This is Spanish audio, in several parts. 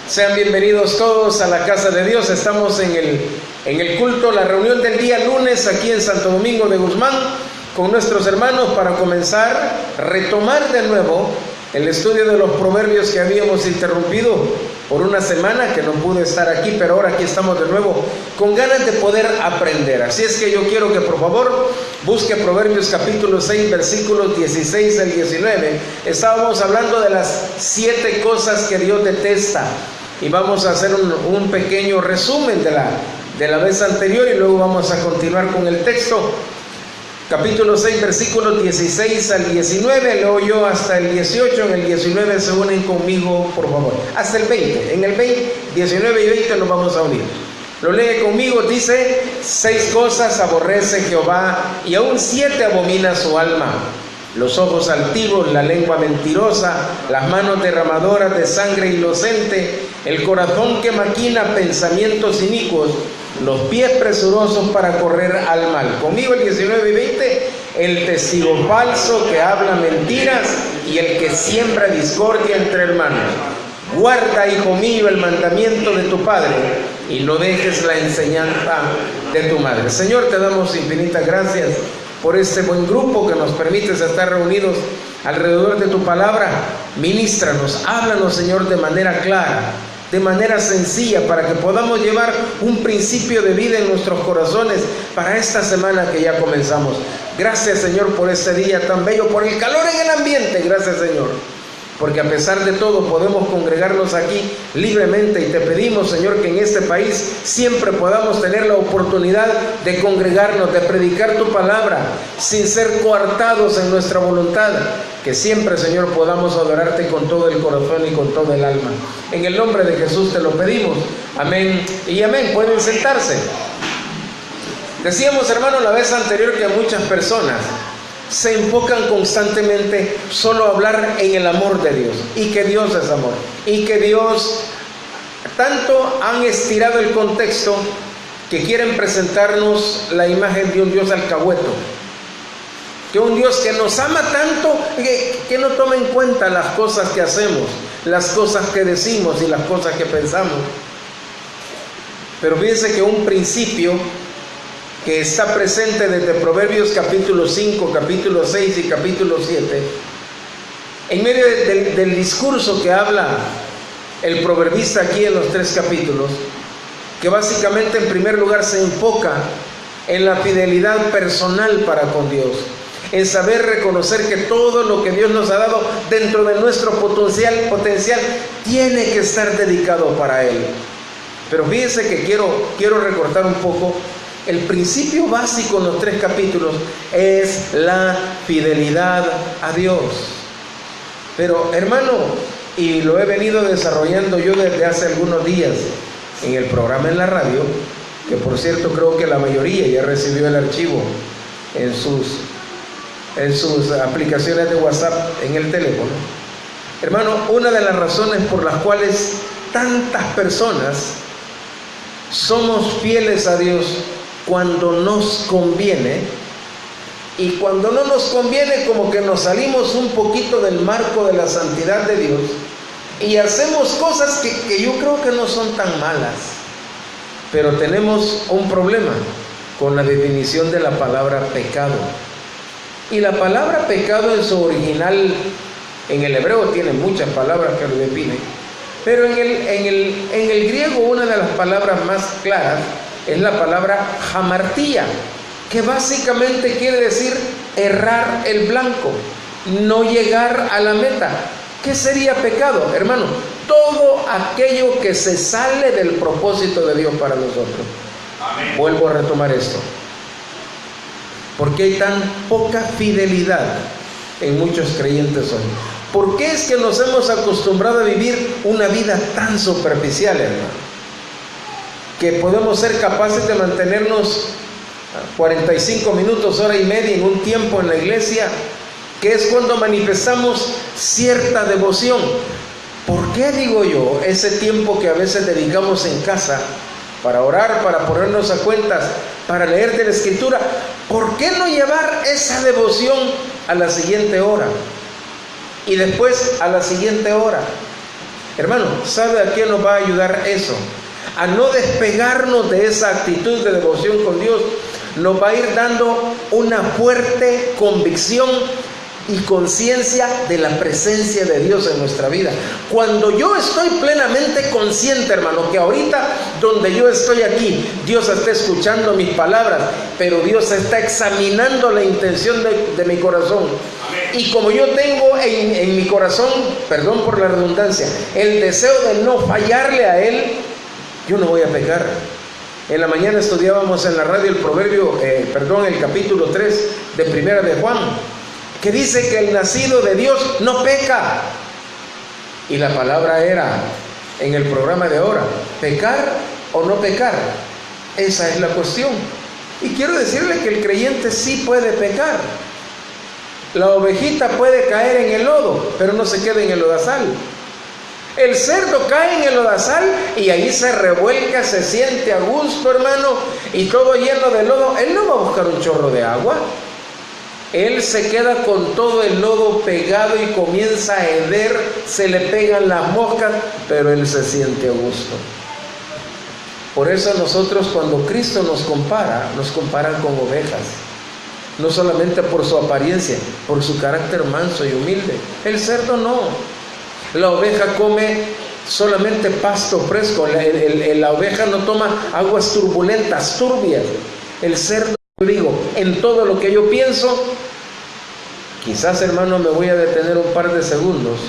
Sean bienvenidos todos a la casa de Dios. Estamos en el culto, la reunión del día lunes aquí en Santo Domingo de Guzmán con nuestros hermanos para comenzar, retomar de nuevo el estudio de los proverbios que habíamos interrumpido por una semana que no pude estar aquí, pero ahora aquí estamos de nuevo con ganas de poder aprender. Así es que yo quiero que por favor busque Proverbios capítulo 6 versículos 16 al 19. Estábamos hablando de las 7 cosas que Dios detesta y vamos a hacer un pequeño resumen de la vez anterior y luego vamos a continuar con el texto. Capítulo 6, versículos 16 al 19, leo yo hasta el 18, en el 19 se unen conmigo, por favor. Hasta el 20, en el 20, 19 y 20 nos vamos a unir. Lo lee conmigo, dice: 6 cosas aborrece Jehová y aún 7 abomina su alma: los ojos altivos, la lengua mentirosa, las manos derramadoras de sangre inocente, el corazón que maquina pensamientos inicuos, los pies presurosos para correr al mal. Conmigo el 19 y 20, el testigo falso que habla mentiras y el que siembra discordia entre hermanos. Guarda, hijo mío, el mandamiento de tu padre y no dejes la enseñanza de tu madre. Señor, te damos infinitas gracias por este buen grupo que nos permites estar reunidos alrededor de tu palabra. Ministranos, háblanos, Señor, de manera clara, de manera sencilla, para que podamos llevar un principio de vida en nuestros corazones para esta semana que ya comenzamos. Gracias, Señor, por este día tan bello, por el calor en el ambiente. Gracias, Señor, porque a pesar de todo podemos congregarnos aquí libremente, y te pedimos, Señor, que en este país siempre podamos tener la oportunidad de congregarnos, de predicar tu palabra sin ser coartados en nuestra voluntad, que siempre, Señor, podamos adorarte con todo el corazón y con todo el alma. En el nombre de Jesús te lo pedimos, amén y amén. Pueden sentarse. Decíamos, hermano, la vez anterior que muchas personas se enfocan constantemente solo a hablar en el amor de Dios, y que Dios es amor, y que Dios, tanto han estirado el contexto que quieren presentarnos la imagen de un Dios alcahueto, que un Dios que nos ama tanto que no toma en cuenta las cosas que hacemos, las cosas que decimos y las cosas que pensamos. Pero fíjense que un principio que está presente desde Proverbios capítulo 5, capítulo 6 y capítulo 7, en medio del discurso que habla el proverbista aquí en los 3 capítulos, que básicamente en primer lugar se enfoca en la fidelidad personal para con Dios, en saber reconocer que todo lo que Dios nos ha dado dentro de nuestro potencial tiene que estar dedicado para Él. Pero fíjense que quiero recortar un poco. El principio básico en los 3 capítulos es la fidelidad a Dios. Pero, hermano, y lo he venido desarrollando yo desde hace algunos días en el programa en la radio, que por cierto creo que la mayoría ya recibió el archivo en sus aplicaciones de WhatsApp en el teléfono. Hermano, una de las razones por las cuales tantas personas somos fieles a Dios cuando nos conviene, y cuando no nos conviene como que nos salimos un poquito del marco de la santidad de Dios y hacemos cosas que yo creo que no son tan malas, pero tenemos un problema con la definición de la palabra pecado. Y la palabra pecado en su original, en el hebreo tiene muchas palabras que lo definen, pero en el griego una de las palabras más claras es la palabra hamartía, que básicamente quiere decir errar el blanco, no llegar a la meta. ¿Qué sería pecado, hermano? Todo aquello que se sale del propósito de Dios para nosotros. Amén. Vuelvo a retomar esto. ¿Por qué hay tan poca fidelidad en muchos creyentes hoy? ¿Por qué es que nos hemos acostumbrado a vivir una vida tan superficial, hermano? Que podemos ser capaces de mantenernos 45 minutos, hora y media en un tiempo en la iglesia, que es cuando manifestamos cierta devoción. ¿Por qué digo yo ese tiempo que a veces dedicamos en casa para orar, para ponernos a cuentas, para leer de la Escritura? ¿Por qué no llevar esa devoción a la siguiente hora? Y después a la siguiente hora. Hermano, ¿sabe a quién nos va a ayudar eso? A no despegarnos de esa actitud de devoción con Dios. Nos va a ir dando una fuerte convicción y conciencia de la presencia de Dios en nuestra vida. Cuando yo estoy plenamente consciente, hermano, que ahorita donde yo estoy aquí, Dios está escuchando mis palabras, pero Dios está examinando la intención de mi corazón. Y como yo tengo en mi corazón, perdón por la redundancia, el deseo de no fallarle a Él, yo no voy a pecar. En la mañana estudiábamos en la radio el capítulo 3 de Primera de Juan, que dice que el nacido de Dios no peca. Y la palabra era, en el programa de ahora, pecar o no pecar. Esa es la cuestión. Y quiero decirle que el creyente sí puede pecar. La ovejita puede caer en el lodo, pero no se queda en el lodazal. El cerdo cae en el lodazal y ahí se revuelca, se siente a gusto, hermano, y todo lleno de lodo. Él no va a buscar un chorro de agua. Él se queda con todo el lodo pegado y comienza a heder, se le pegan las moscas, pero él se siente a gusto. Por eso nosotros, cuando Cristo nos comparan con ovejas. No solamente por su apariencia, por su carácter manso y humilde. El cerdo no. La oveja come solamente pasto fresco. La oveja no toma aguas turbulentas, turbias. El cerdo, digo, en todo lo que yo pienso, quizás, hermano, me voy a detener un par de segundos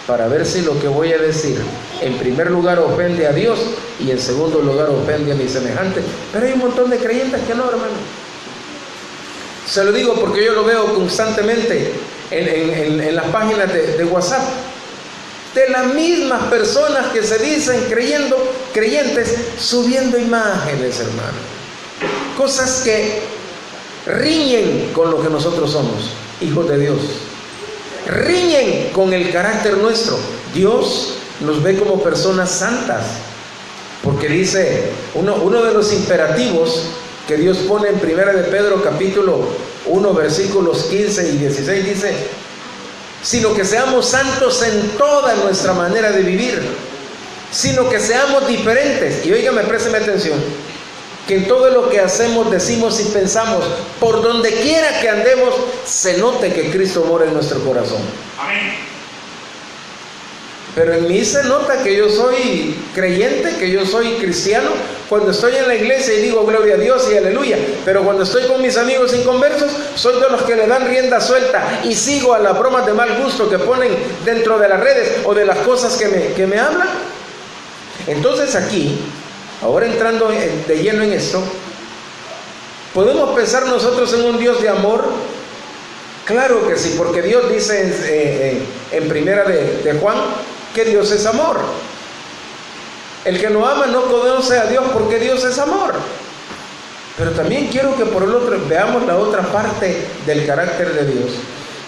para ver si lo que voy a decir, en primer lugar, ofende a Dios y en segundo lugar, ofende a mi semejante. Pero hay un montón de creyentes que no, hermano. Se lo digo porque yo lo veo constantemente en las páginas de WhatsApp. De las mismas personas que se dicen creyentes, subiendo imágenes, hermano. Cosas que riñen con lo que nosotros somos, hijos de Dios. Riñen con el carácter nuestro. Dios nos ve como personas santas. Porque dice, uno de los imperativos que Dios pone en Primera de Pedro capítulo 1 versículos 15 y 16 dice, sino que seamos santos en toda nuestra manera de vivir, sino que seamos diferentes. Y óigame, présteme atención, que en todo lo que hacemos, decimos y pensamos, por donde quiera que andemos, se note que Cristo mora en nuestro corazón. Amén. Pero en mí se nota que yo soy creyente, que yo soy cristiano, cuando estoy en la iglesia y digo gloria a Dios y aleluya. Pero cuando estoy con mis amigos inconversos, soy de los que le dan rienda suelta y sigo a las bromas de mal gusto que ponen dentro de las redes o de las cosas que me hablan. Entonces aquí, ahora entrando de lleno en esto, ¿podemos pensar nosotros en un Dios de amor? Claro que sí, porque Dios dice en Primera de Juan que Dios es amor. El que no ama no conoce a Dios, porque Dios es amor. Pero también quiero que por el otro veamos la otra parte del carácter de Dios,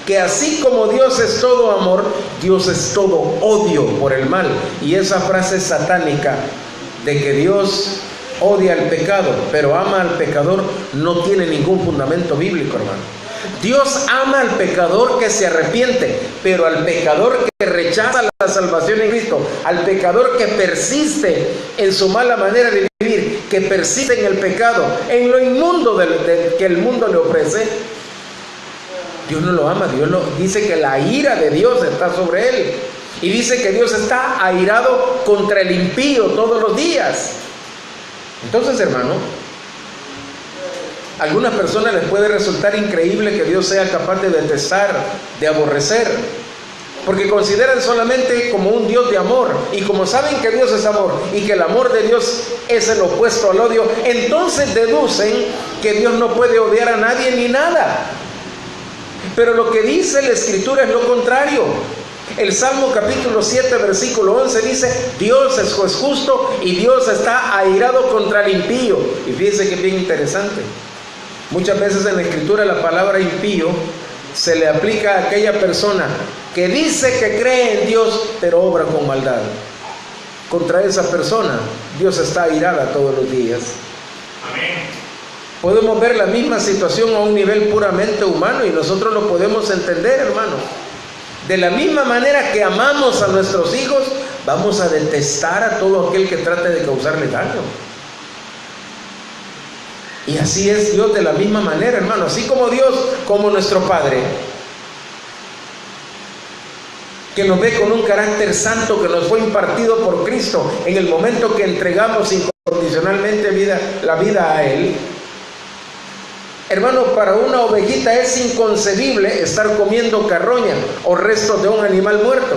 que así como Dios es todo amor, Dios es todo odio por el mal. Y esa frase satánica de que Dios odia el pecado pero ama al pecador no tiene ningún fundamento bíblico, hermano. Dios ama al pecador que se arrepiente, pero al pecador que rechaza la salvación en Cristo, al pecador que persiste en su mala manera de vivir, que persiste en el pecado, en lo inmundo que el mundo le ofrece, Dios no lo ama. Dios dice que la ira de Dios está sobre él, y dice que Dios está airado contra el impío todos los días. Entonces, hermano, a algunas personas les puede resultar increíble que Dios sea capaz de detestar, de aborrecer, porque consideran solamente como un Dios de amor. Y como saben que Dios es amor y que el amor de Dios es el opuesto al odio, entonces deducen que Dios no puede odiar a nadie ni nada. Pero lo que dice la Escritura es lo contrario. El Salmo capítulo 7 versículo 11 dice, Dios es justo y Dios está airado contra el impío. Y fíjense que es bien interesante. Muchas veces en la Escritura la palabra impío se le aplica a aquella persona que dice que cree en Dios, pero obra con maldad. Contra esa persona Dios está airada todos los días. Amén. Podemos ver la misma situación a un nivel puramente humano y nosotros lo podemos entender, hermano. De la misma manera que amamos a nuestros hijos, vamos a detestar a todo aquel que trate de causarle daño. Y así es Dios de la misma manera, hermano. Así como Dios, como nuestro Padre, que nos ve con un carácter santo que nos fue impartido por Cristo en el momento que entregamos incondicionalmente la vida a Él. Hermano, para una ovejita es inconcebible estar comiendo carroña o restos de un animal muerto.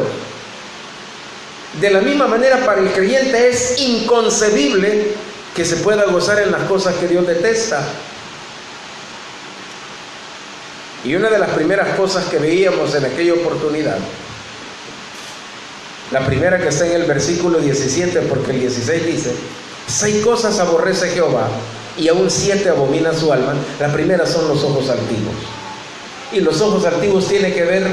De la misma manera, para el creyente es inconcebible que se pueda gozar en las cosas que Dios detesta. Y una de las primeras cosas que veíamos en aquella oportunidad, la primera que está en el versículo 17, porque el 16 dice: 6 cosas aborrece Jehová, y aún 7 abomina su alma. La primera son los ojos altivos. Y los ojos altivos tiene que ver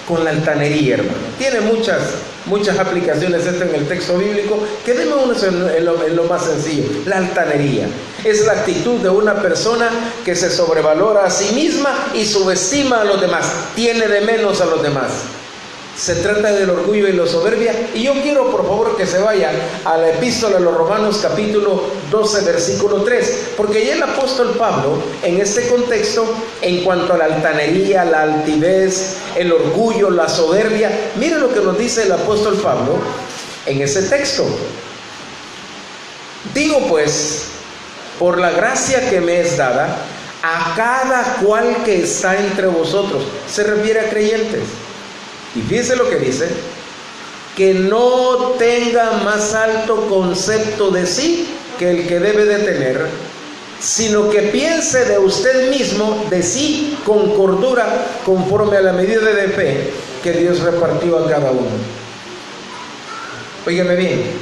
con la altanería, hermano. Tiene muchas aplicaciones esto en el texto bíblico. Quedémonos en lo más sencillo. La altanería es la actitud de una persona que se sobrevalora a sí misma y subestima a los demás, tiene de menos a los demás. Se trata del orgullo y la soberbia. Y yo quiero, por favor, que se vayan a la epístola a los Romanos capítulo 12 versículo 3, porque ya el apóstol Pablo, en este contexto, en cuanto a la altanería, la altivez, el orgullo, la soberbia, mire lo que nos dice el apóstol Pablo en ese texto. Digo pues, por la gracia que me es dada, a cada cual que está entre vosotros, se refiere a creyentes. Y fíjense lo que dice: que no tenga más alto concepto de sí que el que debe de tener, sino que piense de usted mismo, de sí, con cordura, conforme a la medida de fe que Dios repartió a cada uno. Óigame bien,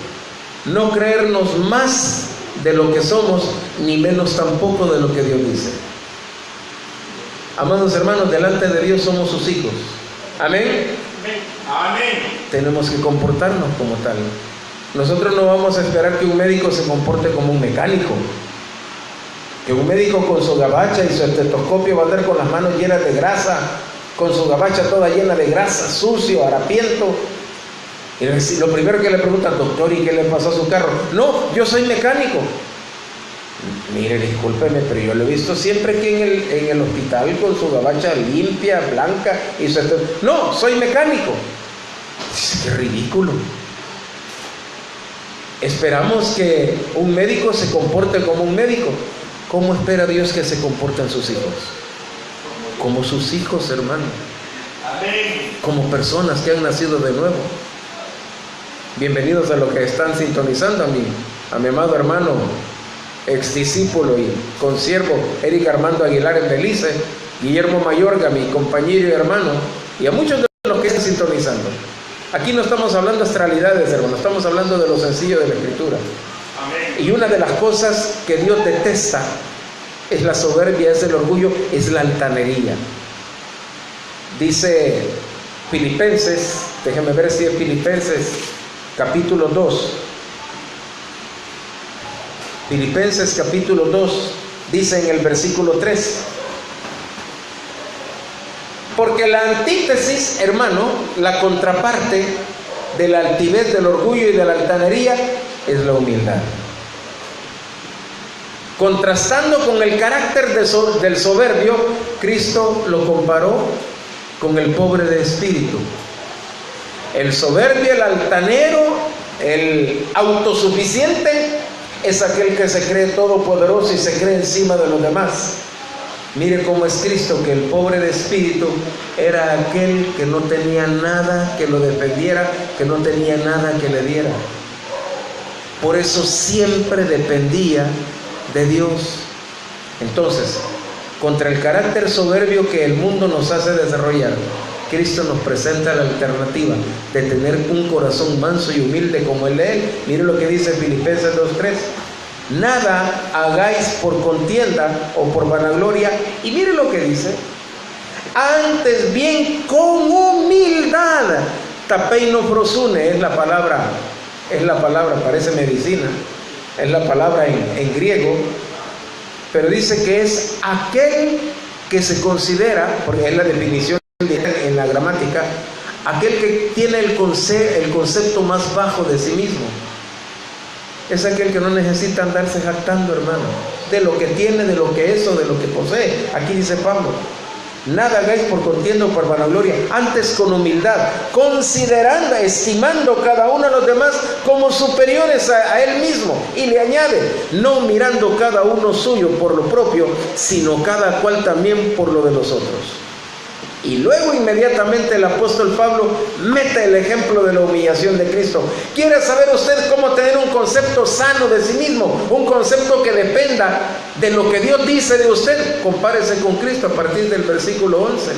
no creernos más de lo que somos, ni menos tampoco de lo que Dios dice. Amados hermanos, delante de Dios somos sus hijos. Amén. Amén. Tenemos que comportarnos como tal. Nosotros no vamos a esperar que un médico se comporte como un mecánico. Que un médico con su gabacha y su estetoscopio va a andar con las manos llenas de grasa, con su gabacha toda llena de grasa, sucio, harapiento. Y lo primero que le preguntan: doctor, ¿y qué le pasó a su carro? No, yo soy mecánico. Mire, discúlpeme, pero yo lo he visto siempre aquí en el hospital con su gabacha limpia, blanca, y no, soy mecánico. Qué ridículo. Esperamos que un médico se comporte como un médico. ¿Cómo espera Dios que se comporten sus hijos? Como sus hijos, hermano. Como personas que han nacido de nuevo. Bienvenidos a los que están sintonizando a mi amado hermano, ex discípulo y consiervo Eric Armando Aguilar en Belice, Guillermo Mayorga, mi compañero y hermano, y a muchos de los que están sintonizando. Aquí no estamos hablando de astralidades, hermano, estamos hablando de lo sencillo de la Escritura. Amén. Y una de las cosas que Dios detesta es la soberbia, es el orgullo, es la altanería. Dice Filipenses, déjenme ver si es Filipenses capítulo 2. Filipenses capítulo 2 dice en el versículo 3: porque la antítesis, hermano, la contraparte de la altivez, del orgullo y de la altanería es la humildad. Contrastando con el carácter del soberbio, Cristo lo comparó con el pobre de espíritu. El soberbio, el altanero, el autosuficiente es aquel que se cree todopoderoso y se cree encima de los demás. Mire cómo es Cristo, que el pobre de espíritu era aquel que no tenía nada que lo defendiera, que no tenía nada que le diera. Por eso siempre dependía de Dios. Entonces, contra el carácter soberbio que el mundo nos hace desarrollar, Cristo nos presenta la alternativa de tener un corazón manso y humilde como el de Él. Mire lo que dice Filipenses 2:3: nada hagáis por contienda o por vanagloria. Y mire lo que dice: antes bien con humildad, tapeino frosune, es la palabra, parece medicina, es la palabra en griego, pero dice que es aquel que se considera, porque es la definición en la gramática, aquel que tiene el concepto más bajo de sí mismo. Es aquel que no necesita andarse jactando, hermano, de lo que tiene, de lo que es o de lo que posee. Aquí dice Pablo: nada hagáis por contienda o por vanagloria, antes con humildad, considerando, estimando cada uno a los demás como superiores a él mismo. Y le añade: no mirando cada uno suyo por lo propio, sino cada cual también por lo de los otros. Y luego inmediatamente el apóstol Pablo mete el ejemplo de la humillación de Cristo. ¿Quiere saber usted cómo tener un concepto sano de sí mismo? Un concepto que dependa de lo que Dios dice de usted. Compárese con Cristo a partir del versículo 11.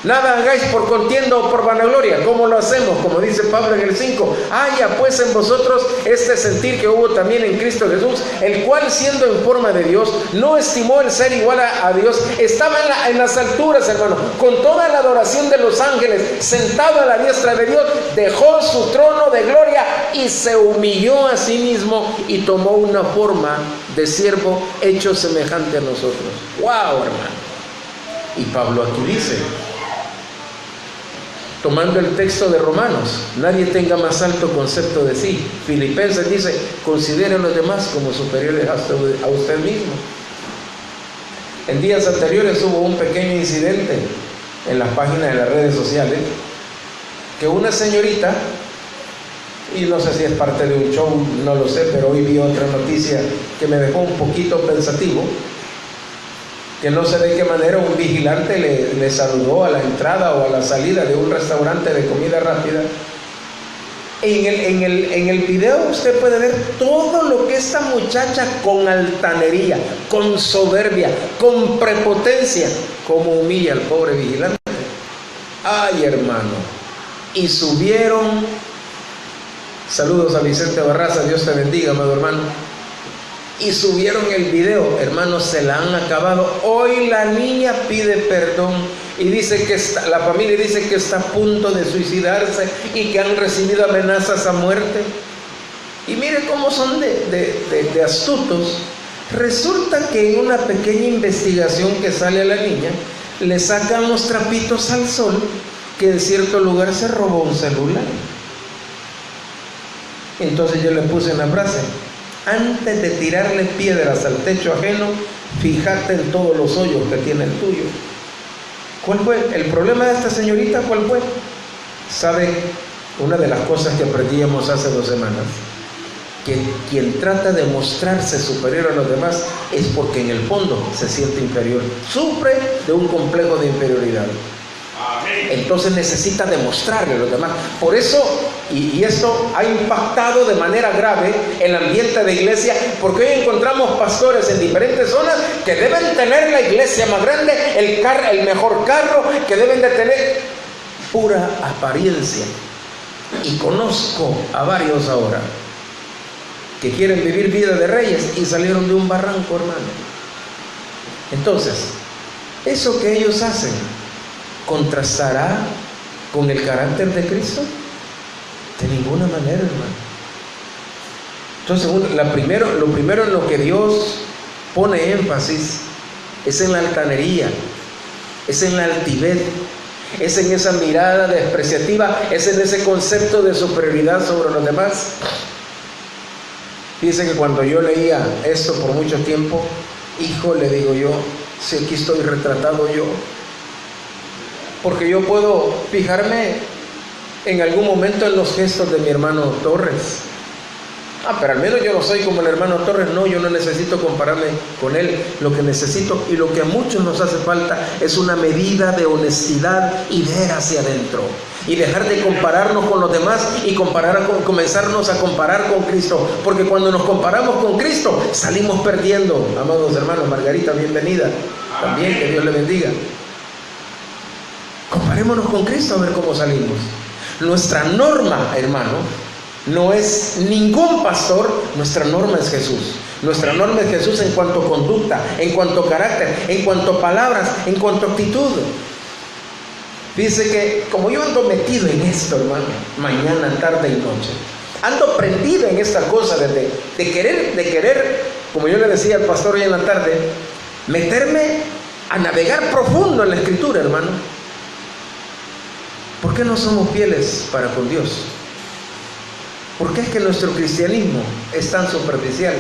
Nada hagáis por contienda o por vanagloria. ¿Cómo lo hacemos? Como dice Pablo en el 5. Haya pues en vosotros este sentir que hubo también en Cristo Jesús, el cual, siendo en forma de Dios, no estimó el ser igual a Dios. Estaba en las alturas, hermano, con toda la adoración de los ángeles, sentado a la diestra de Dios. Dejó su trono de gloria y se humilló a sí mismo y tomó una forma de siervo hecho semejante a nosotros. ¡Wow, hermano! Y Pablo aquí dice, tomando el texto de Romanos: nadie tenga más alto concepto de sí. Filipenses dice: considere a los demás como superiores a usted mismo. En días anteriores hubo un pequeño incidente en las páginas de las redes sociales, que una señorita, y no sé si es parte de un show, no lo sé, pero hoy vi otra noticia que me dejó un poquito pensativo, que no sé de qué manera un vigilante le saludó a la entrada o a la salida de un restaurante de comida rápida. En el video usted puede ver todo lo que esta muchacha, con altanería, con soberbia, con prepotencia, como humilla al pobre vigilante. Ay, hermano. Y subieron, saludos a Vicente Barraza, Dios te bendiga, amado hermano. Y subieron el video, hermanos, se la han acabado. Hoy la niña pide perdón y dice que la familia dice que está a punto de suicidarse y que han recibido amenazas a muerte. Y mire cómo son de astutos. Resulta que en una pequeña investigación que sale a la niña, le sacan los trapitos al sol que en cierto lugar se robó un celular. Entonces yo le puse una frase: antes de tirarle piedras al techo ajeno, fíjate en todos los hoyos que tiene el tuyo. ¿Cuál fue el problema de esta señorita? ¿Cuál fue? ¿Sabe? Una de las cosas que aprendíamos hace 2 semanas, que quien trata de mostrarse superior a los demás es porque en el fondo se siente inferior, sufre de un complejo de inferioridad. Entonces necesita demostrarle a los demás. Por eso, y esto ha impactado de manera grave el ambiente de iglesia, porque hoy encontramos pastores en diferentes zonas que deben tener la iglesia más grande, el mejor carro, que deben de tener pura apariencia. Y conozco a varios ahora que quieren vivir vida de reyes y salieron de un barranco, hermano. Entonces, eso que ellos hacen ¿contrastará con el carácter de Cristo? De ninguna manera, hermano. Entonces, lo primero en lo que Dios pone énfasis es en la altanería, es en la altivez, es en esa mirada despreciativa, es en ese concepto de superioridad sobre los demás. Fíjense que cuando yo leía esto por mucho tiempo, hijo, le digo yo, si aquí estoy retratado yo, porque yo puedo fijarme en algún momento en los gestos de mi hermano Torres. Pero al menos yo no soy como el hermano Torres. No, yo no necesito compararme con él. Lo que necesito y lo que a muchos nos hace falta es una medida de honestidad y ver hacia adentro. Y dejar de compararnos con los demás y comenzarnos a comparar con Cristo. Porque cuando nos comparamos con Cristo, salimos perdiendo. Amados hermanos, Margarita, bienvenida. También, que Dios le bendiga. Comparémonos con Cristo a ver cómo salimos. Nuestra norma, hermano, no es ningún pastor, nuestra norma es Jesús. Nuestra norma es Jesús en cuanto a conducta, en cuanto a carácter, en cuanto a palabras, en cuanto a actitud. Dice que como yo ando metido en esto, hermano, mañana, tarde y noche, ando prendido en esta cosa de querer, como yo le decía al pastor hoy en la tarde, meterme a navegar profundo en la Escritura, hermano. ¿Por qué no somos fieles para con Dios? ¿Por qué es que nuestro cristianismo es tan superficial?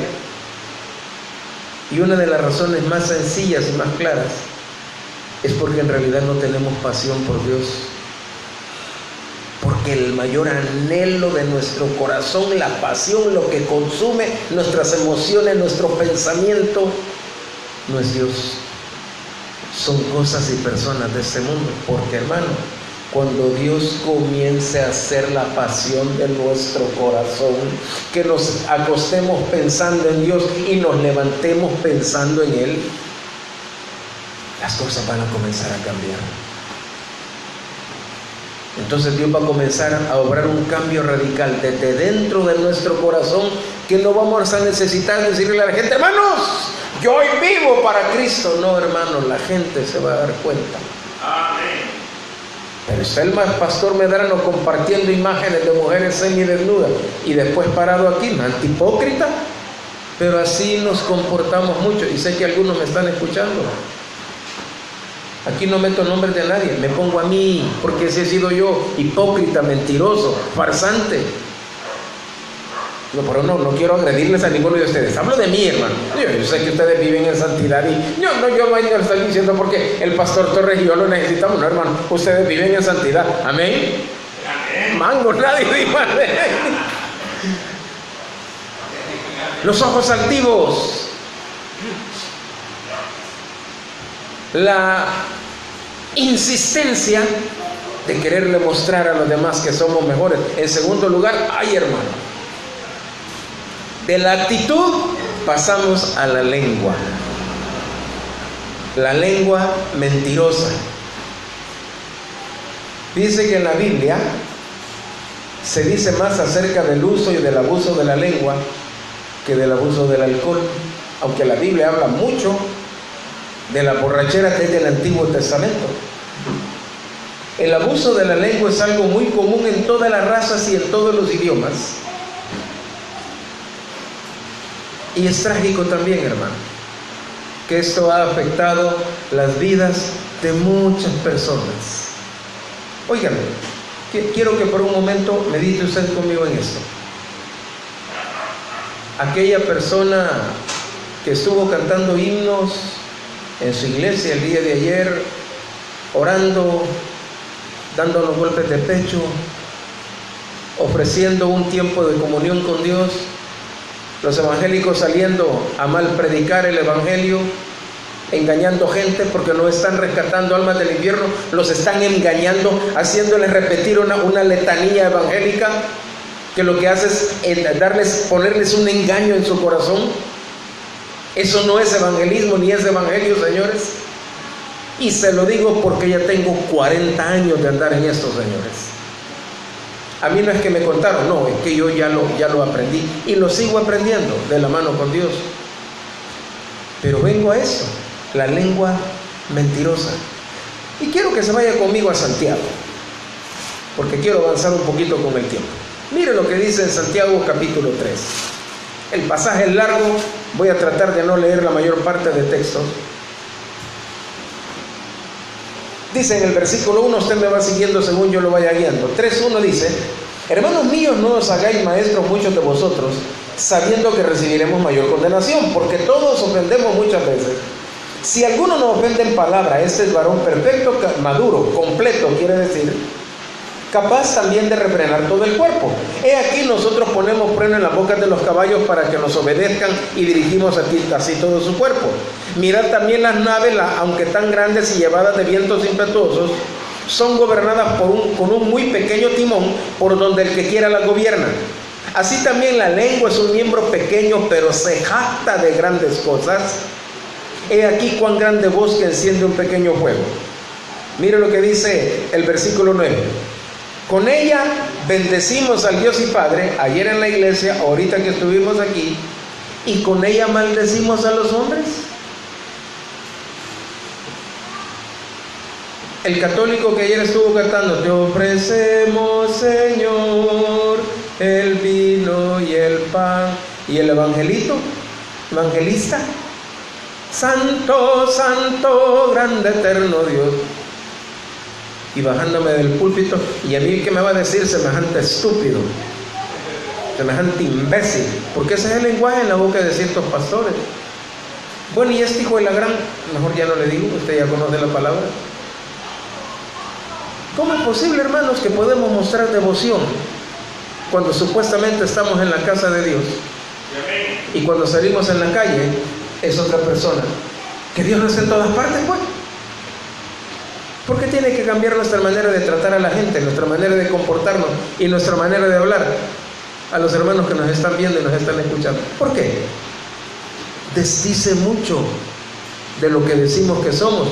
Y una de las razones más sencillas y más claras es porque en realidad no tenemos pasión por Dios. Porque el mayor anhelo de nuestro corazón, la pasión, lo que consume nuestras emociones, nuestro pensamiento, no es Dios. Son cosas y personas de este mundo. Porque, hermano, cuando Dios comience a ser la pasión de nuestro corazón, que nos acostemos pensando en Dios y nos levantemos pensando en Él, las cosas van a comenzar a cambiar. Entonces Dios va a comenzar a obrar un cambio radical desde dentro de nuestro corazón, que no vamos a necesitar decirle a la gente: hermanos, yo hoy vivo para Cristo. No, hermanos, la gente se va a dar cuenta. Amén. Pero está el pastor Medrano compartiendo imágenes de mujeres semidesnudas y después parado aquí, antihipócrita. Pero así nos comportamos mucho, y sé que algunos me están escuchando. Aquí no meto nombres de nadie, me pongo a mí, porque ese he sido yo, hipócrita, mentiroso, farsante. No, pero no quiero agredirles a ninguno de ustedes. Hablo de mí, hermano. Yo sé que ustedes viven en santidad y yo no lo estoy diciendo porque el pastor Torres y yo lo necesitamos. No, hermano, ustedes viven en santidad. Amén. Amén. Mango, nadie dijo amén. Los ojos altivos. La insistencia de quererle mostrar a los demás que somos mejores. En segundo lugar, ay, hermano, de la actitud pasamos a la lengua. La lengua mentirosa. Dice que en la Biblia se dice más acerca del uso y del abuso de la lengua que del abuso del alcohol, aunque la Biblia habla mucho de la borrachera que es del Antiguo Testamento. El abuso de la lengua es algo muy común en todas las razas y en todos los idiomas. Y es trágico también, hermano, que esto ha afectado las vidas de muchas personas. Óigame, quiero que por un momento medite usted conmigo en esto. Aquella persona que estuvo cantando himnos en su iglesia el día de ayer, orando, dándonos golpes de pecho, ofreciendo un tiempo de comunión con Dios, los evangélicos saliendo a mal predicar el evangelio, engañando gente porque no están rescatando almas del infierno, los están engañando, haciéndoles repetir una letanía evangélica que lo que hace es ponerles un engaño en su corazón. Eso no es evangelismo ni es evangelio, señores. Y se lo digo porque ya tengo 40 años de andar en esto, señores. A mí no es que me contaron, no, es que yo ya lo aprendí y lo sigo aprendiendo de la mano con Dios. Pero vengo a eso, la lengua mentirosa. Y quiero que se vaya conmigo a Santiago, porque quiero avanzar un poquito con el tiempo. Mire lo que dice en Santiago capítulo 3. El pasaje es largo, voy a tratar de no leer la mayor parte del texto. Dice en el versículo 1, usted me va siguiendo según yo lo vaya guiando. 3:1 dice: hermanos míos, no os hagáis maestros muchos de vosotros, sabiendo que recibiremos mayor condenación, porque todos ofendemos muchas veces. Si alguno no ofende en palabra, este es varón perfecto, maduro, completo, quiere decir, capaz también de refrenar todo el cuerpo. He aquí nosotros ponemos freno en las bocas de los caballos para que nos obedezcan y dirigimos así todo su cuerpo. Mirad también las naves, aunque tan grandes y llevadas de vientos impetuosos, son gobernadas con un muy pequeño timón por donde el que quiera las gobierna. Así también la lengua es un miembro pequeño, pero se jacta de grandes cosas. He aquí cuán grande bosque enciende un pequeño fuego. Mire lo que dice el versículo 9. Con ella bendecimos al Dios y Padre, ayer en la iglesia, ahorita que estuvimos aquí, y con ella maldecimos a los hombres. El católico que ayer estuvo cantando: te ofrecemos, Señor, el vino y el pan. Y el evangelista: santo, santo, grande, eterno Dios. y bajándome del púlpito, y a mí ¿qué me va a decir semejante estúpido? Semejante imbécil, porque ese es el lenguaje en la boca de ciertos pastores. Bueno, y este hijo de la gran, mejor ya no le digo, usted ya conoce la palabra. ¿Cómo es posible, hermanos, que podemos mostrar devoción cuando supuestamente estamos en la casa de Dios y cuando salimos en la calle es otra persona? Que Dios no está en todas partes, pues. ¿Por qué tiene que cambiar nuestra manera de tratar a la gente, nuestra manera de comportarnos y nuestra manera de hablar a los hermanos que nos están viendo y nos están escuchando? ¿Por qué? Desdice mucho de lo que decimos que somos,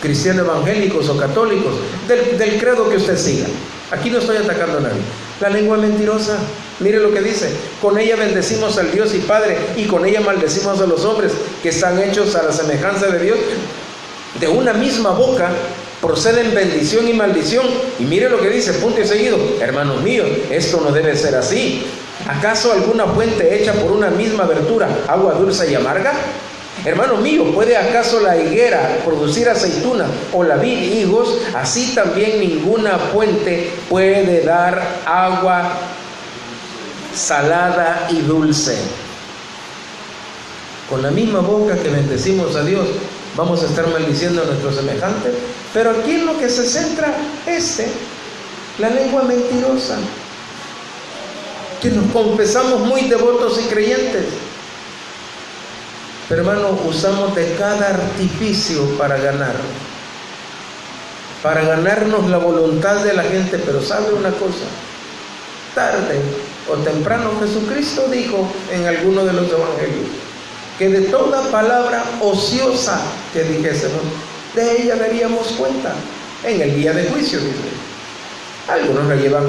cristianos evangélicos o católicos, del credo que usted siga. Aquí no estoy atacando a nadie. La lengua mentirosa, mire lo que dice: con ella bendecimos al Dios y Padre, y con ella maldecimos a los hombres que están hechos a la semejanza de Dios. De una misma boca proceden bendición y maldición. Y mire lo que dice, punto y seguido: hermanos míos, esto no debe ser así. ¿Acaso alguna fuente hecha por una misma abertura, agua dulce y amarga? Hermano mío, ¿puede acaso la higuera producir aceituna o la vid higos? Así también ninguna fuente puede dar agua salada y dulce. Con la misma boca que bendecimos a Dios, vamos a estar maldiciendo a nuestros semejantes. Pero aquí en lo que se centra la lengua mentirosa, que nos confesamos muy devotos y creyentes, pero hermano, usamos de cada artificio para ganarnos la voluntad de la gente. Pero ¿sabe una cosa? Tarde o temprano Jesucristo dijo en alguno de los evangelios que de toda palabra ociosa que dijésemos, de ella daríamos cuenta en el día de juicio, dice. Algunos la llevan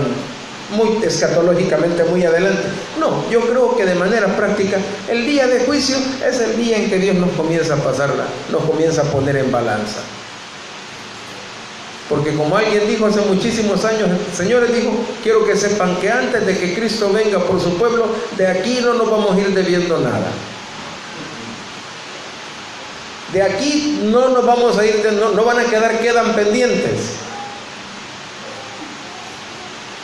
muy escatológicamente muy adelante. No, yo creo que de manera práctica el día de juicio es el día en que Dios nos comienza a pasarla, nos comienza a poner en balanza. Porque como alguien dijo hace muchísimos años, señores, dijo, quiero que sepan que antes de que Cristo venga por su pueblo, de aquí no nos vamos a ir debiendo nada. De aquí no nos vamos a ir, no van a quedan pendientes.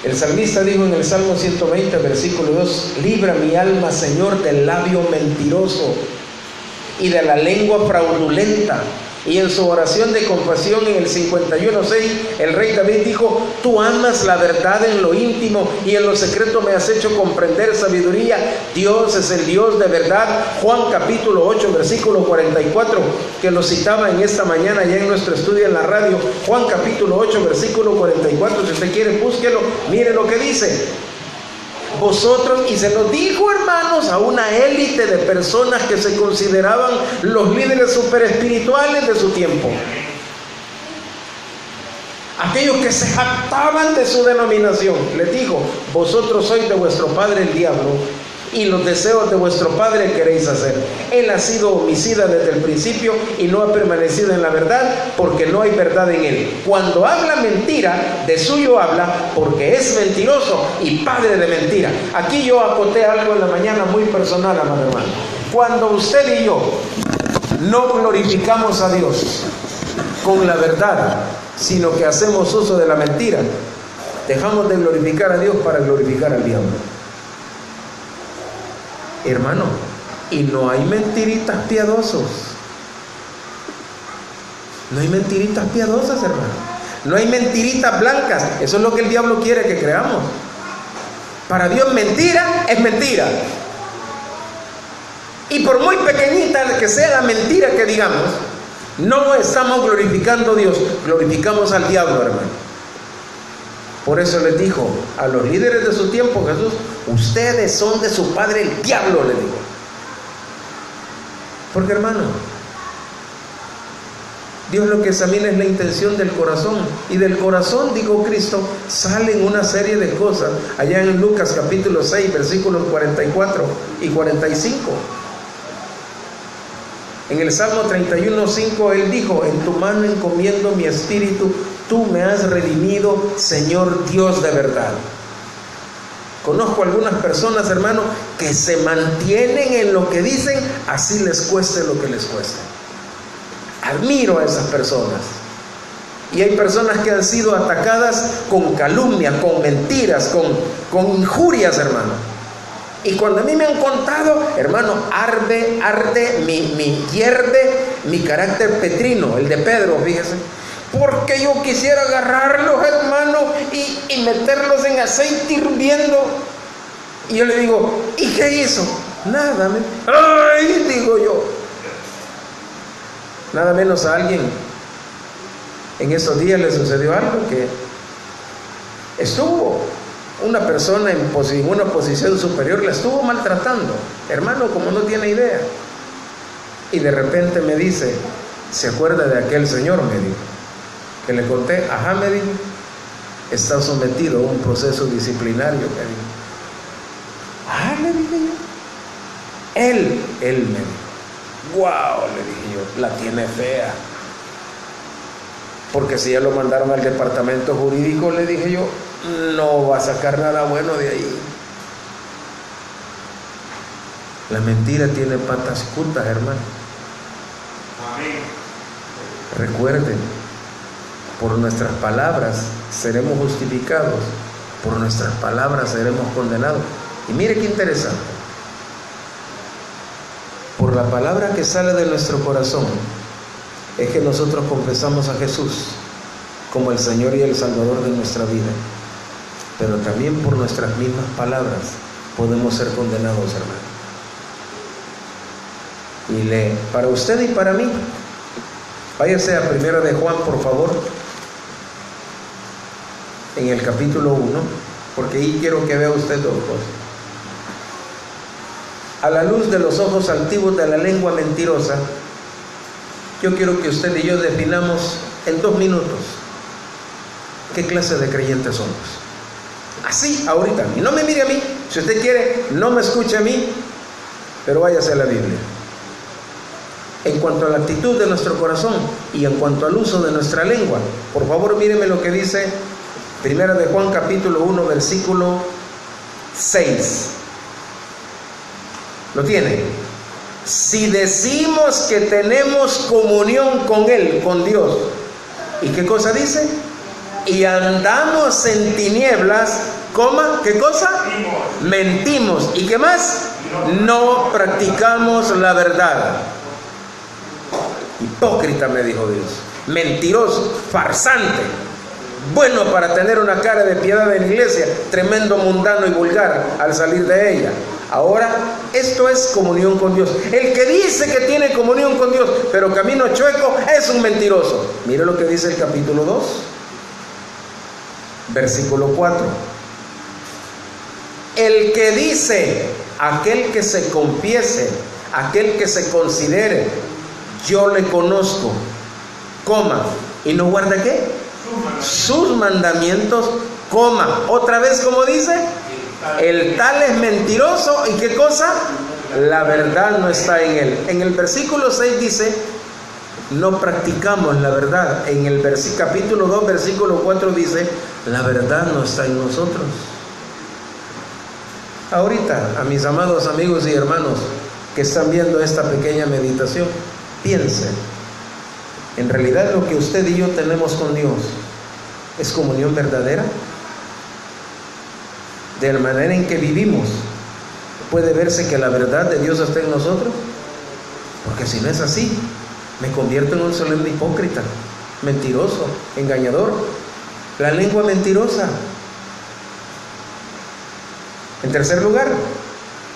El salmista dijo en el Salmo 120, versículo 2, libra mi alma, Señor, del labio mentiroso y de la lengua fraudulenta. Y en su oración de compasión en el 51:6, el rey David dijo, tú amas la verdad en lo íntimo y en lo secreto me has hecho comprender sabiduría. Dios es el Dios de verdad. Juan capítulo 8, versículo 44, que lo citaba en esta mañana ya en nuestro estudio en la radio. Juan capítulo 8, versículo 44, si usted quiere búsquelo, mire lo que dice. Vosotros, y se lo dijo, hermanos, a una élite de personas que se consideraban los líderes superespirituales de su tiempo, aquellos que se jactaban de su denominación, les dijo, vosotros sois de vuestro padre el diablo, y los deseos de vuestro padre queréis hacer. Él ha sido homicida desde el principio y no ha permanecido en la verdad, porque no hay verdad en él. Cuando habla mentira, de suyo habla, porque es mentiroso y padre de mentira. Aquí yo acoté algo en la mañana muy personal, amado hermano. Cuando usted y yo no glorificamos a Dios con la verdad, sino que hacemos uso de la mentira, dejamos de glorificar a Dios para glorificar al diablo. Hermano, y no hay mentiritas piadosos. No hay mentiritas piadosas, hermano. No hay mentiritas blancas. Eso es lo que el diablo quiere que creamos. Para Dios mentira es mentira. Y por muy pequeñita que sea la mentira que digamos, no estamos glorificando a Dios, glorificamos al diablo, hermano. Por eso les dijo a los líderes de su tiempo Jesús, ustedes son de su padre el diablo, le dijo. Porque, hermano, Dios lo que examina es la intención del corazón, y del corazón, dijo Cristo, salen una serie de cosas. Allá en Lucas capítulo 6, versículos 44 y 45. En el Salmo 31:5 Él dijo, en tu mano encomiendo mi espíritu, tú me has redimido, Señor Dios de verdad. Conozco algunas personas, hermano, que se mantienen en lo que dicen, así les cueste lo que les cueste. Admiro a esas personas. Y hay personas que han sido atacadas con calumnia, con mentiras, con injurias, hermano. Y cuando a mí me han contado, hermano, hierve mi carácter petrino, el de Pedro, fíjese. Porque yo quisiera agarrarlos, hermano, y meterlos en aceite hirviendo. Y yo le digo, ¿y qué hizo? Nada, ¡ay!, digo yo. Nada menos a alguien en esos días le sucedió algo, que estuvo una persona en una posición superior, la estuvo maltratando, hermano, como no tiene idea. Y de repente me dice, ¿se acuerda de aquel señor? Me dijo, que le conté. Ajá, me dijo, está sometido a un proceso disciplinario, me dijo. Ah, le dije yo. Él me dijo, wow, le dije yo, la tiene fea. Porque si ya lo mandaron al departamento jurídico, le dije yo, no va a sacar nada bueno de ahí. La mentira tiene patas juntas, hermano. Amén. Recuerden, por nuestras palabras seremos justificados, por nuestras palabras seremos condenados. Y mire qué interesante. Por la palabra que sale de nuestro corazón es que nosotros confesamos a Jesús como el Señor y el Salvador de nuestra vida. Pero también por nuestras mismas palabras podemos ser condenados, hermano. Y para usted y para mí, váyase a 1 de Juan, por favor, en el capítulo 1, porque ahí quiero que vea usted dos cosas. A la luz de los ojos altivos de la lengua mentirosa, yo quiero que usted y yo definamos en 2 minutos qué clase de creyentes somos. Así, ahorita, y no me mire a mí, si usted quiere, no me escuche a mí, pero váyase a la Biblia. En cuanto a la actitud de nuestro corazón y en cuanto al uso de nuestra lengua, por favor míreme lo que dice 1 de Juan capítulo 1 versículo 6. ¿Lo tiene? Si decimos que tenemos comunión con Él, con Dios, ¿y qué cosa dice? Y andamos en tinieblas, ¿qué cosa? Mentimos. ¿Y qué más? No practicamos la verdad. Hipócrita, me dijo Dios. Mentiroso, farsante. Bueno para tener una cara de piedad en la iglesia, tremendo mundano y vulgar al salir de ella. Ahora, esto es comunión con Dios. El que dice que tiene comunión con Dios, pero camino chueco, es un mentiroso. Mire lo que dice el capítulo 2, versículo 4. El que dice, aquel que se confiese, aquel que se considere, yo le conozco, y no guarda ¿qué? Sus mandamientos, otra vez, como dice, el tal es mentiroso. ¿Y qué cosa? La verdad no está en él. En el versículo 6 dice, no practicamos la verdad. En el capítulo 2, versículo 4 dice, la verdad no está en nosotros. Ahorita, a mis amados amigos y hermanos que están viendo esta pequeña meditación, piensen, en realidad lo que usted y yo tenemos con Dios es comunión verdadera. De la manera en que vivimos, puede verse que la verdad de Dios está en nosotros, porque si no es así, me convierto en un solemne hipócrita, mentiroso, engañador, la lengua mentirosa. En tercer lugar,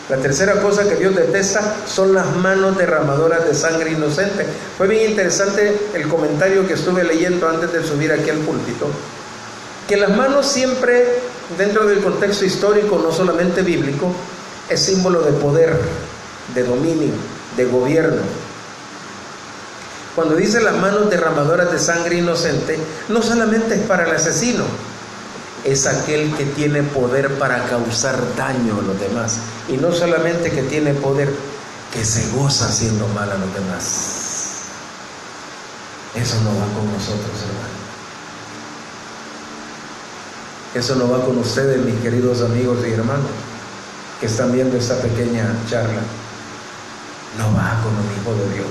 la tercera cosa que Dios detesta son las manos derramadoras de sangre inocente. Fue bien interesante el comentario que estuve leyendo antes de subir aquí al púlpito, que las manos siempre, dentro del contexto histórico, no solamente bíblico, es símbolo de poder, de dominio, de gobierno. Cuando dice las manos derramadoras de sangre inocente, no solamente es para el asesino, es aquel que tiene poder para causar daño a los demás. Y no solamente que tiene poder, que se goza haciendo mal a los demás. Eso no va con nosotros, hermano. Eso no va con ustedes, mis queridos amigos y hermanos que están viendo esta pequeña charla. No va con un hijo de Dios.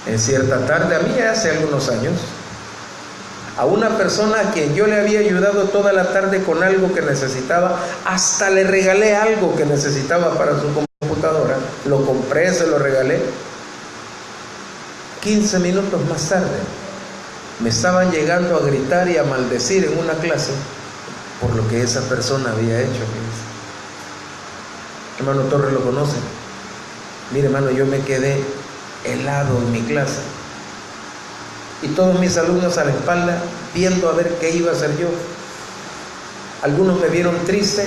En cierta tarde, a mí hace algunos años, a una persona a quien yo le había ayudado toda la tarde con algo que necesitaba, hasta le regalé algo que necesitaba para su computadora, lo compré, se lo regalé. 15 minutos más tarde, me estaban llegando a gritar y a maldecir en una clase por lo que esa persona había hecho. Hermano Torres lo conoce. Mire, hermano, yo me quedé helado en mi clase y todos mis alumnos a la espalda viendo a ver qué iba a hacer yo. Algunos me vieron triste,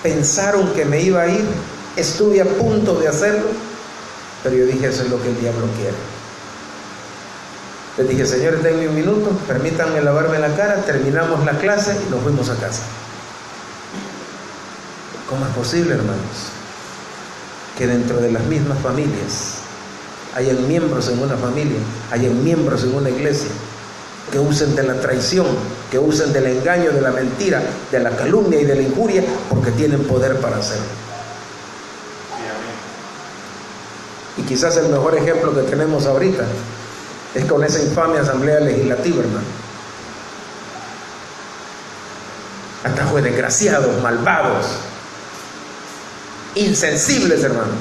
pensaron que me iba a ir, estuve a punto de hacerlo, pero yo dije, eso es lo que el diablo quiere. Les dije, señores, denme un minuto, permítanme lavarme la cara, terminamos la clase y nos fuimos a casa. ¿Cómo es posible, hermanos, que dentro de las mismas familias hayan miembros en una familia, hayan miembros en una iglesia, que usen de la traición, que usen del engaño, de la mentira, de la calumnia y de la injuria, porque tienen poder para hacerlo? Y quizás el mejor ejemplo que tenemos ahorita es con esa infame asamblea legislativa, hermano. Atajos desgraciados, malvados, insensibles, hermano.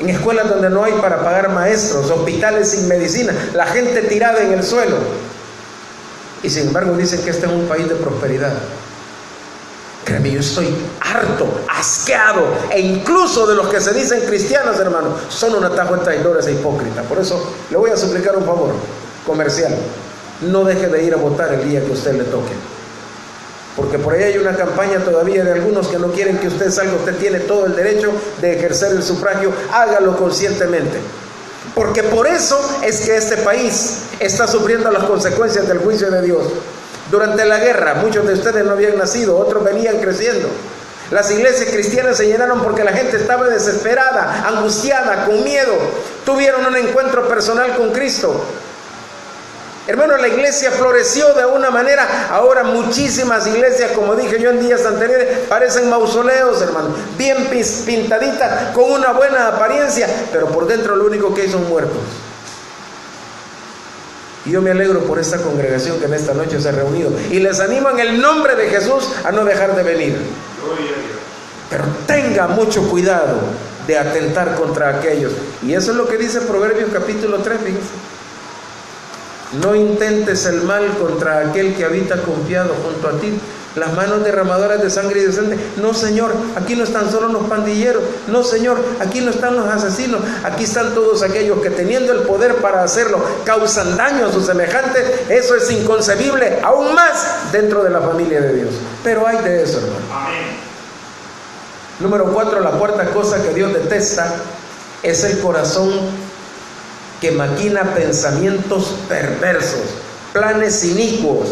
En escuelas donde no hay para pagar maestros, hospitales sin medicina, la gente tirada en el suelo. Y sin embargo dicen que este es un país de prosperidad. Créeme, yo estoy harto, asqueado, e incluso de los que se dicen cristianos, hermano, son un atajo de traidores e hipócritas. Por eso le voy a suplicar un favor comercial: no deje de ir a votar el día que a usted le toque, porque por ahí hay una campaña todavía de algunos que no quieren que usted salga. Usted tiene todo el derecho de ejercer el sufragio, hágalo conscientemente, porque por eso es que este país está sufriendo las consecuencias del juicio de Dios. Durante la guerra, muchos de ustedes no habían nacido, otros venían creciendo. Las iglesias cristianas se llenaron porque la gente estaba desesperada, angustiada, con miedo. Tuvieron un encuentro personal con Cristo. Hermano, la iglesia floreció de una manera. Ahora muchísimas iglesias, como dije yo en días anteriores, parecen mausoleos, hermano, bien pintaditas, con una buena apariencia, pero por dentro lo único que hay son muertos. Y yo me alegro por esta congregación que en esta noche se ha reunido, y les animo en el nombre de Jesús a no dejar de venir. Pero tenga mucho cuidado de atentar contra aquellos. Y eso es lo que dice Proverbios capítulo 3, fíjense. No intentes el mal contra aquel que habita confiado junto a ti. Las manos derramadoras de sangre inocente. No, Señor, aquí no están solo los pandilleros. No, Señor, aquí no están los asesinos. Aquí están todos aquellos que, teniendo el poder para hacerlo, causan daño a sus semejantes. Eso es inconcebible, aún más dentro de la familia de Dios. Pero hay de eso, hermano. Amén. Número 4, la cuarta cosa que Dios detesta es el corazón que maquina pensamientos perversos, planes inicuos.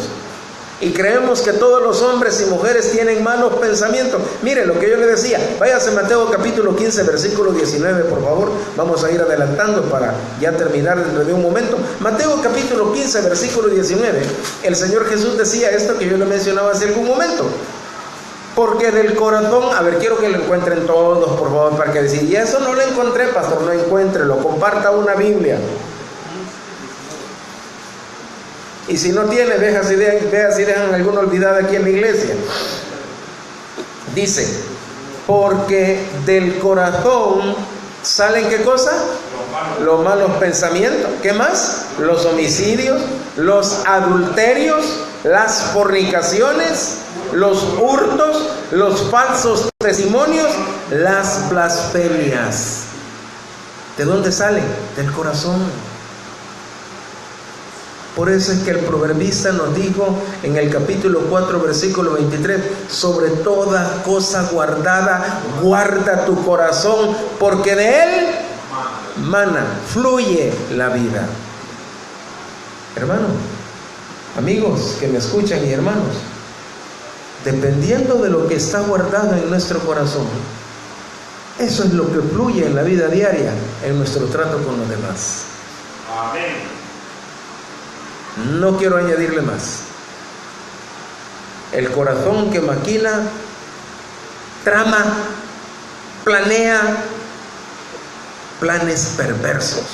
Y creemos que todos los hombres y mujeres tienen malos pensamientos. Mire lo que yo le decía. Váyase a Mateo capítulo 15, versículo 19, por favor. Vamos a ir adelantando para ya terminar dentro de un momento. Mateo capítulo 15, versículo 19. El Señor Jesús decía esto que yo le mencionaba hace algún momento. Porque del corazón, a ver, quiero que lo encuentren todos, por favor, para que decir, y eso no lo encontré, pastor, no encuéntrelo, comparta una Biblia. Y si no tiene, vea si dejan alguno olvidado aquí en la iglesia. Dice, porque del corazón salen, ¿qué cosa? Los malos pensamientos. ¿Qué más? Los homicidios, los adulterios, las fornicaciones, los hurtos, los falsos testimonios, las blasfemias. ¿De dónde salen? Del corazón. Por eso es que el proverbista nos dijo en el capítulo 4, versículo 23, sobre toda cosa guardada, guarda tu corazón, porque de él mana, fluye la vida. Hermano, amigos que me escuchan y hermanos, dependiendo de lo que está guardado en nuestro corazón, eso es lo que fluye en la vida diaria, en nuestro trato con los demás. Amén. No quiero añadirle más. El corazón que maquina, trama, planea, planes perversos.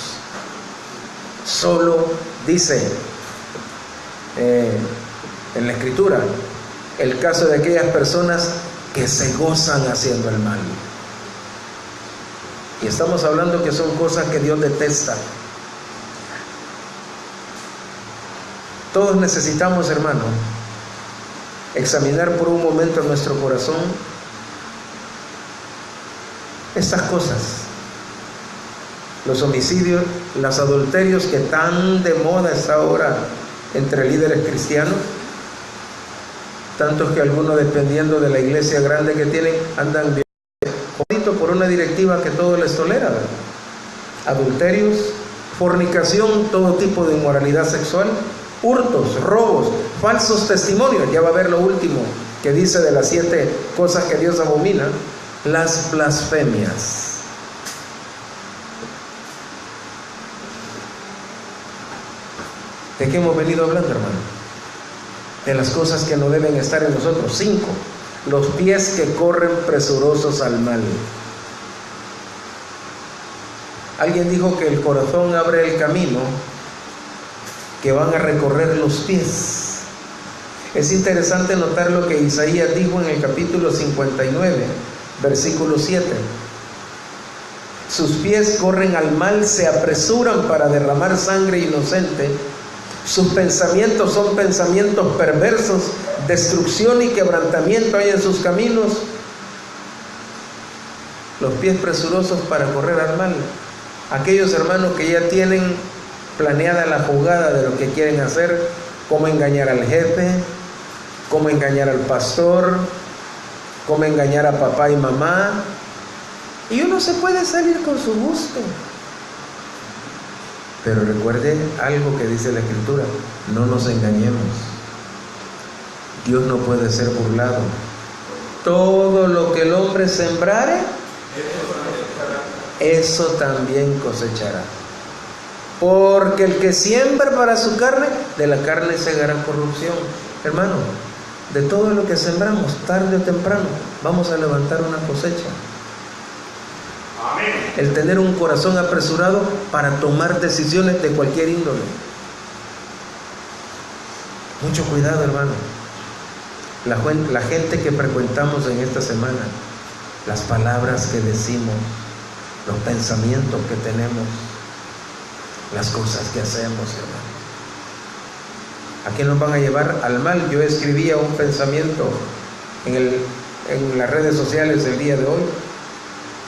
Solo dice en la Escritura el caso de aquellas personas que se gozan haciendo el mal. Y estamos hablando que son cosas que Dios detesta. Todos necesitamos, hermano, examinar por un momento nuestro corazón estas cosas. Los homicidios, los adulterios que tan de moda está ahora entre líderes cristianos, tantos que algunos, dependiendo de la iglesia grande que tienen, andan jodidos por una directiva que todo les tolera, ¿verdad? Adulterios, fornicación, todo tipo de inmoralidad sexual, hurtos, robos, falsos testimonios. Ya va a ver lo último que dice de las 7 cosas que Dios abomina: las blasfemias. ¿De qué hemos venido hablando, hermano? De las cosas que no deben estar en nosotros. 5, los pies que corren presurosos al mal. Alguien dijo que el corazón abre el camino que van a recorrer los pies. Es interesante notar lo que Isaías dijo en el capítulo 59, versículo 7. Sus pies corren al mal, se apresuran para derramar sangre inocente. Sus pensamientos son pensamientos perversos, destrucción y quebrantamiento hay en sus caminos. Los pies presurosos para correr al mal. Aquellos hermanos que ya tienen planeada la jugada de lo que quieren hacer, cómo engañar al jefe, cómo engañar al pastor, cómo engañar a papá y mamá. Y uno se puede salir con su gusto. Pero recuerde algo que dice la Escritura: no nos engañemos. Dios no puede ser burlado. Todo lo que el hombre sembrare, eso también cosechará. Porque el que siembra para su carne, de la carne segará corrupción. Hermano, de todo lo que sembramos, tarde o temprano, vamos a levantar una cosecha. El tener un corazón apresurado para tomar decisiones de cualquier índole. Mucho cuidado, hermano. La gente que frecuentamos en esta semana, las palabras que decimos, los pensamientos que tenemos, las cosas que hacemos, hermano. ¿A qué nos van a llevar? Al mal. Yo escribía un pensamiento en las redes sociales el día de hoy.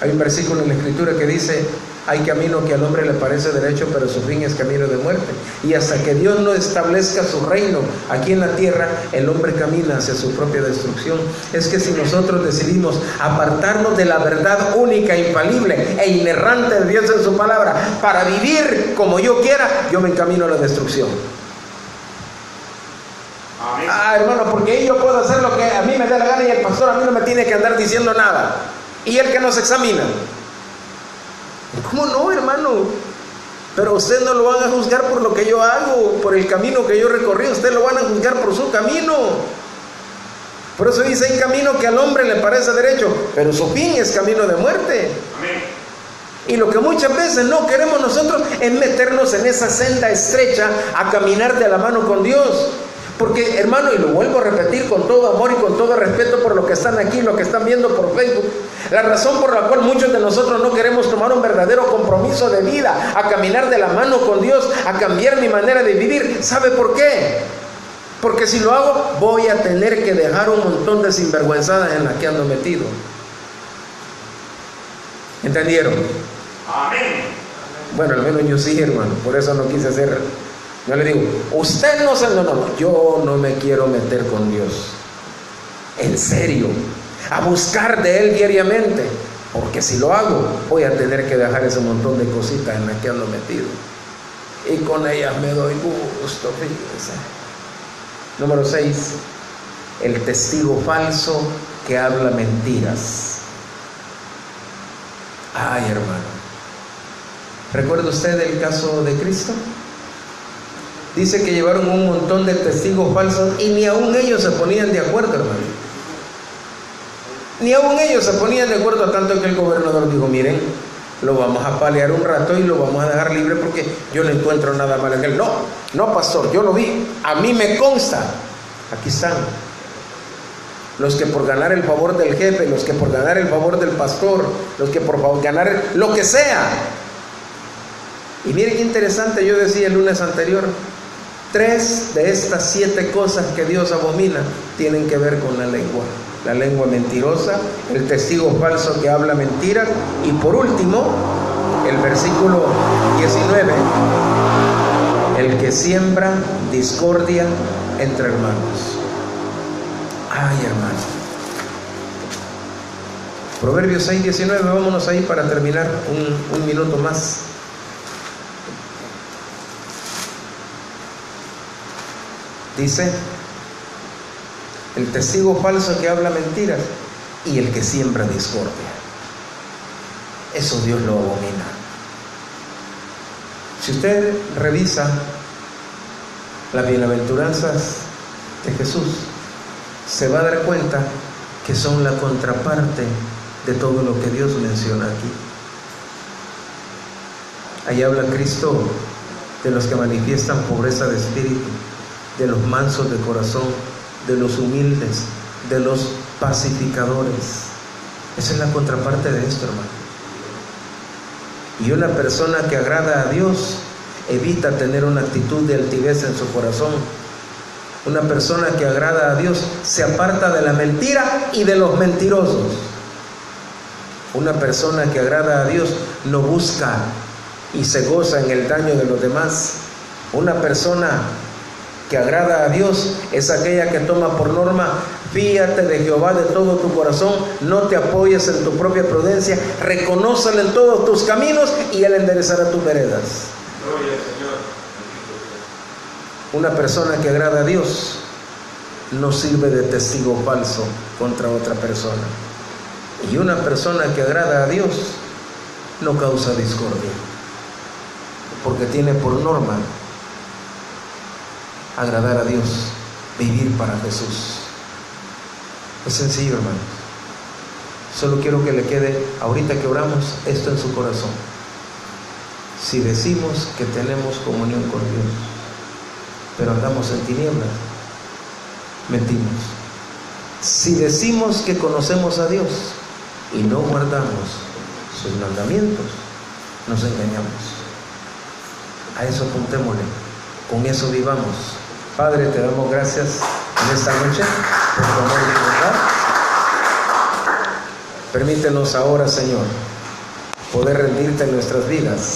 Hay un versículo en la Escritura que dice: hay camino que al hombre le parece derecho, pero su fin es camino de muerte. Y hasta que Dios no establezca su reino aquí en la tierra, el hombre camina hacia su propia destrucción. Es que si nosotros decidimos apartarnos de la verdad única, infalible e inerrante de Dios en su palabra, para vivir como yo quiera, yo me encamino a la destrucción. Hermano, porque yo puedo hacer lo que a mí me dé la gana y el pastor a mí no me tiene que andar diciendo nada. Y el que nos examina, ¿cómo no, hermano? Pero usted no lo van a juzgar por lo que yo hago, por el camino que yo recorrí. Usted lo van a juzgar por su camino. Por eso dice: hay camino que al hombre le parece derecho, pero su fin es camino de muerte. Amén. Y lo que muchas veces no queremos nosotros es meternos en esa senda estrecha a caminar de la mano con Dios. Porque, hermano, y lo vuelvo a repetir con todo amor y con todo respeto por lo que están aquí, lo que están viendo por Facebook, la razón por la cual muchos de nosotros no queremos tomar un verdadero compromiso de vida, a caminar de la mano con Dios, a cambiar mi manera de vivir, ¿sabe por qué? Porque si lo hago, voy a tener que dejar un montón de sinvergüenzadas en las que ando metido. ¿Entendieron? Amén. Bueno, al menos yo sí, hermano, por eso no quise hacer. Yo le digo: usted no sabe, no, yo no me quiero meter con Dios. En serio, a buscar de Él diariamente. Porque si lo hago, voy a tener que dejar ese montón de cositas en las que ando metido. Y con ellas me doy gusto, fíjense. Número 6, el testigo falso que habla mentiras. Ay, hermano, ¿recuerda usted el caso de Cristo? Dice que llevaron un montón de testigos falsos y ni aún ellos se ponían de acuerdo, hermano. Ni aún ellos se ponían de acuerdo, tanto que el gobernador dijo: miren, lo vamos a paliar un rato y lo vamos a dejar libre porque yo no encuentro nada malo en él. No, no, pastor, yo lo vi, a mí me consta. Aquí están los que por ganar el favor del jefe, los que por ganar el favor del pastor, los que por ganar lo que sea. Y mire qué interesante, yo decía el lunes anterior, 3 de estas 7 cosas que Dios abomina tienen que ver con la lengua. La lengua mentirosa, el testigo falso que habla mentiras, y por último, el versículo 19, el que siembra discordia entre hermanos. Ay, hermano. Proverbios 6:19, vámonos ahí para terminar un minuto más. Dice, el testigo falso que habla mentiras y el que siembra discordia. Eso Dios lo abomina. Si usted revisa las bienaventuranzas de Jesús, se va a dar cuenta que son la contraparte de todo lo que Dios menciona aquí. Ahí habla Cristo de los que manifiestan pobreza de espíritu, de los mansos de corazón, de los humildes, de los pacificadores. Esa es la contraparte de esto, hermano. Y una persona que agrada a Dios evita tener una actitud de altivez en su corazón. Una persona que agrada a Dios se aparta de la mentira y de los mentirosos. Una persona que agrada a Dios no busca y se goza en el daño de los demás. Una persona que agrada a Dios es aquella que toma por norma: fíate de Jehová de todo tu corazón, no te apoyes en tu propia prudencia, reconócelo en todos tus caminos y Él enderezará tus veredas. Gloria al Señor. Una persona que agrada a Dios no sirve de testigo falso contra otra persona. Y una persona que agrada a Dios no causa discordia, porque tiene por norma agradar a Dios, vivir para Jesús. Es sencillo, hermano. Solo quiero que le quede, ahorita que oramos, esto en su corazón. Si decimos que tenemos comunión con Dios, pero andamos en tinieblas, mentimos. Si decimos que conocemos a Dios y no guardamos sus mandamientos, nos engañamos. A eso apuntémosle, con eso vivamos. Padre, te damos gracias en esta noche por tu amor y bondad. Permítenos ahora, Señor, poder rendirte en nuestras vidas.